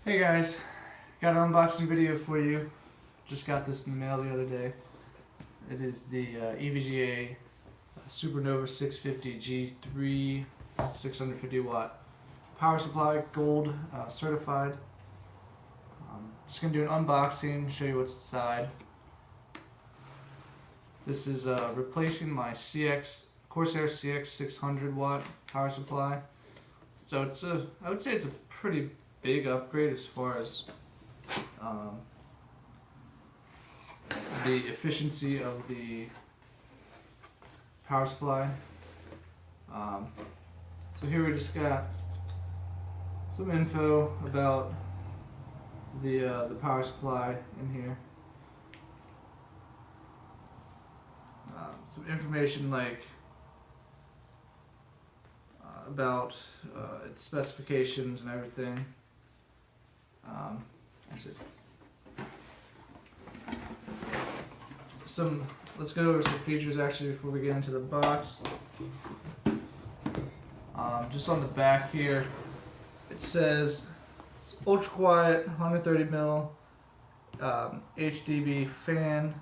Hey guys, got an unboxing video for you. Just got this in the mail the other day. It is the EVGA Supernova 650 G3 650 watt power supply, gold certified. Just gonna do an unboxing, show you what's inside. This is replacing my Corsair CX 600 watt power supply. So I would say it's a pretty big upgrade as far as the efficiency of the power supply. So here we just got some info about the power supply in here. Some information like about its specifications and everything. Let's go over some features actually before we get into the box. Just on the back here, it says it's ultra quiet, 130 mil HDB fan,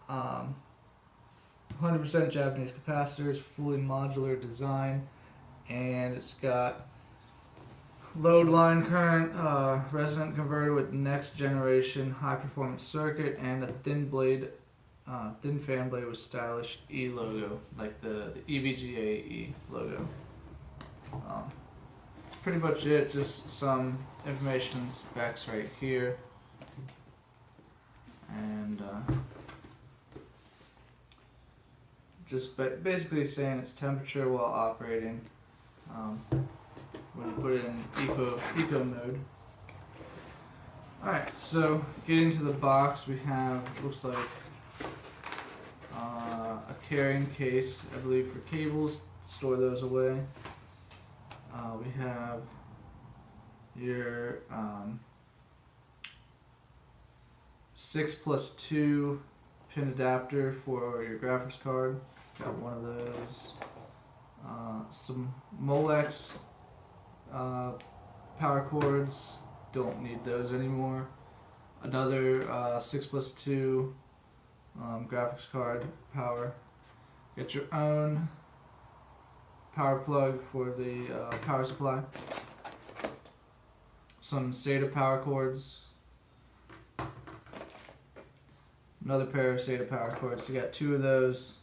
100% Japanese capacitors, fully modular design, and it's got load line current, resonant converter with next generation high performance circuit, and a thin fan blade with stylish E logo, like the EVGA E logo. That's pretty much it, just some information and specs right here. And just basically saying its temperature while operating. When you put it in eco mode. Alright, so getting to the box, we have, looks like a carrying case, I believe, for cables to store those away. We have your 6+2 pin adapter for your graphics card. Got one of those. Some Molex power cords, don't need those anymore. Another 6+2 graphics card power. Get your own power plug for the power supply. Some SATA power cords. Another pair of SATA power cords. You got two of those.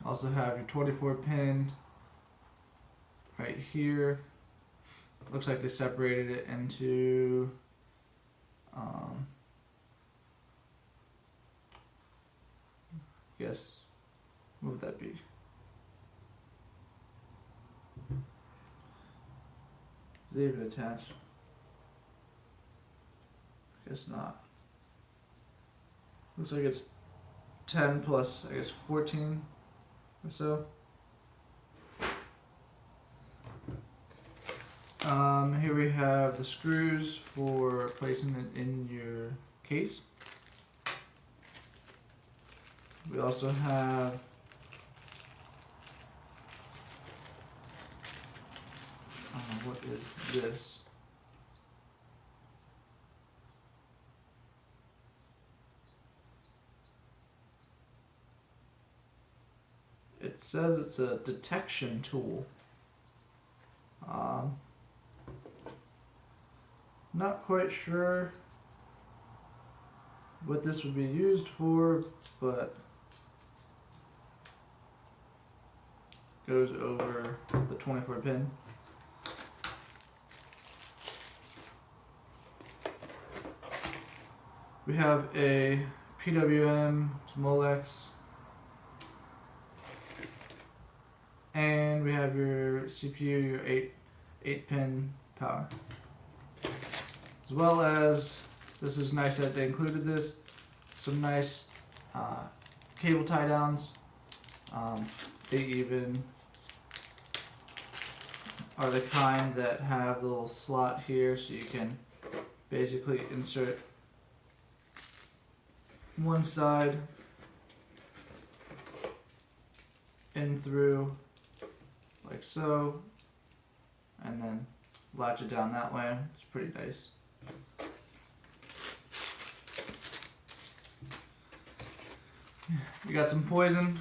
Also have your 24 pin right here. Looks like they separated it into guess, what would that be? Is it even attached? Guess not. Looks like it's 10 plus, I guess, 14 or so. Here we have the screws for placing it in your case. We also have what is this? It says it's a detection tool. Not quite sure what this would be used for, but goes over the 24 pin. We have a PWM, Molex, and we have your CPU, your 8 pin power. As well as, this is nice that they included this, some nice cable tie downs. They even are the kind that have the little slot here, so you can basically insert one side in through like so, and then latch it down that way. It's pretty nice. You got some poison.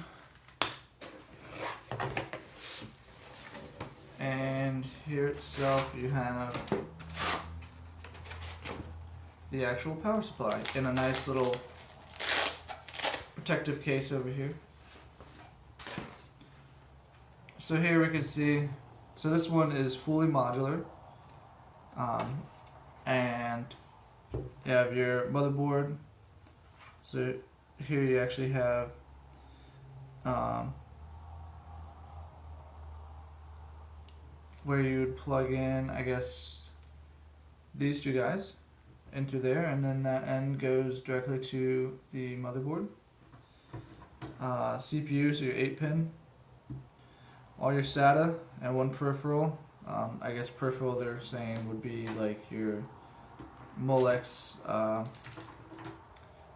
And here itself you have the actual power supply in a nice little protective case over here. So here we can see, so this one is fully modular, and you have your motherboard. So here you actually have where you would plug in, I guess, these two guys into there, and then that end goes directly to the motherboard. CPU, so your 8-pin, all your SATA, and one peripheral. I guess peripheral they're saying would be like your Molex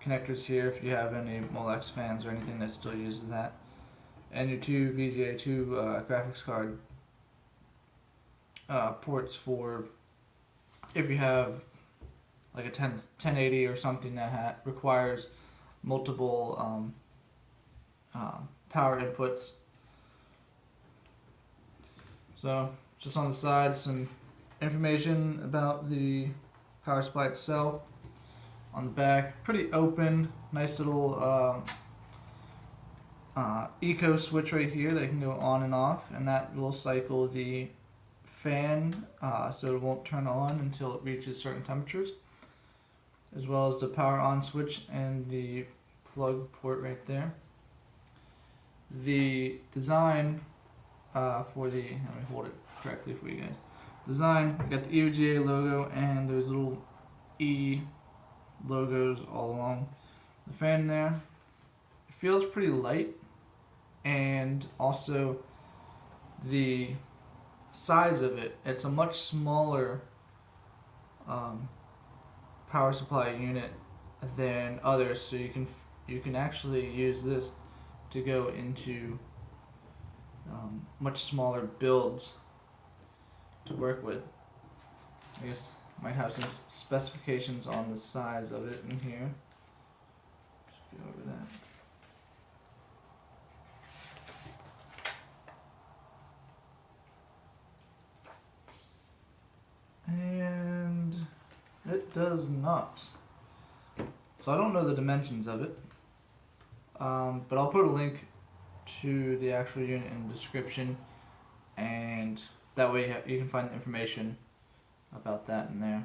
connectors here, if you have any Molex fans or anything that still uses that, and your two EVGA 2 graphics card ports for if you have like a 1080 or something that requires multiple power inputs. So just on the side, some information about the power supply itself. On the back, pretty open, nice little eco switch right here that can go on and off, and that will cycle the fan so it won't turn on until it reaches certain temperatures, as well as the power on switch and the plug port right there. The design for the, let me hold it correctly for you guys. Design, you got the EVGA logo and there's little E logos all along the fan there. It feels pretty light, and also the size of it, it's a much smaller power supply unit than others, so you can actually use this to go into much smaller builds to work with. I guess might have some specifications on the size of it in here. Just go over that. And it does not. So I don't know the dimensions of it, but I'll put a link to the actual unit in the description, and that way you can find the information about that in there.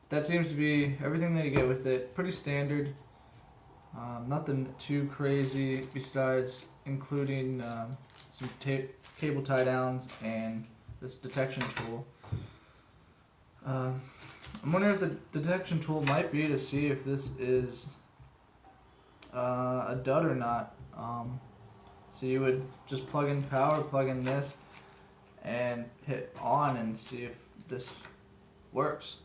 That seems to be everything that you get with it. Pretty standard. Nothing too crazy besides including some cable tie downs and this detection tool. I'm wondering if the detection tool might be to see if this is a dud or not. So you would just plug in power, plug in this, and hit on and see if this works.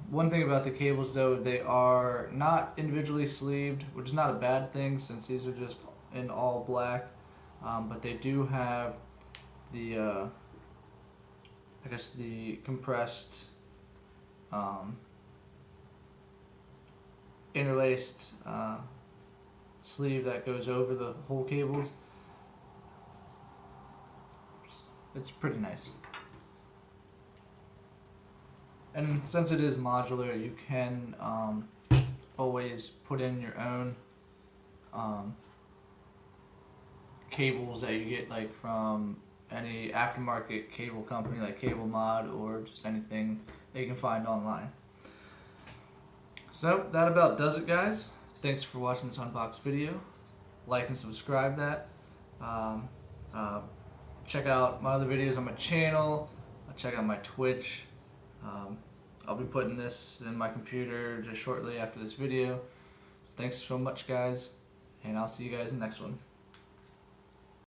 One thing about the cables though, they are not individually sleeved, which is not a bad thing since these are just in all black, but they do have the I guess the compressed interlaced sleeve that goes over the whole cables. It's pretty nice. And since it is modular, you can always put in your own cables that you get like from any aftermarket cable company like Cable Mod, or just anything that you can find online. So that about does it, guys. Thanks for watching this unboxed video. Like and subscribe that. Check out my other videos on my channel. Check out my Twitch. I'll be putting this in my computer just shortly after this video. Thanks so much, guys, and I'll see you guys in the next one.